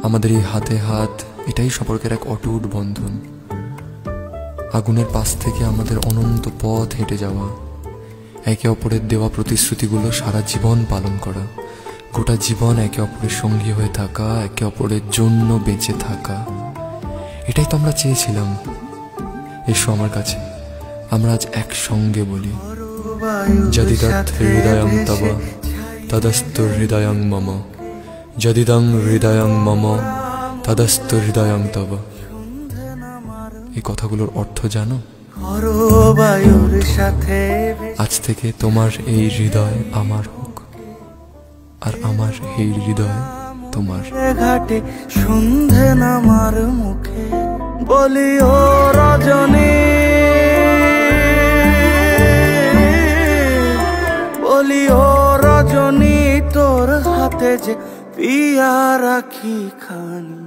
আমাদের এই হাতে হাত, এটাই সম্পর্কের এক অটুট বন্ধন। আগুনের পাশ থেকে আমাদের অনন্ত পথ হেঁটে যাওয়া, একে অপরের দেওয়া প্রতিশ্রুতিগুলো সারা জীবন পালন করা, গোটা জীবন একে অপরের সঙ্গী হয়ে থাকা, একে অপরের জন্য বেঁচে থাকা, এটাই তো আমরা চেয়েছিলাম। এসো আমার কাছে, আমরা আজ একসঙ্গে বলি, যদিদাত হৃদয়ং তব তদস্তু হৃদয়ং মম, যদিদং হৃদয়ং মম তদস্তু হৃদয়ং তব। এই কথাগুলোর অর্থ জানো? আজ থেকে তোমার এই হৃদয় আমার হোক, আর আমার এই হৃদয় তোমার। ঘাটে সন্ধে নামার মুখে বলি ও রজনী, বলি ও রজনী, তোর হাতে যে পিয়া রাখি খানি।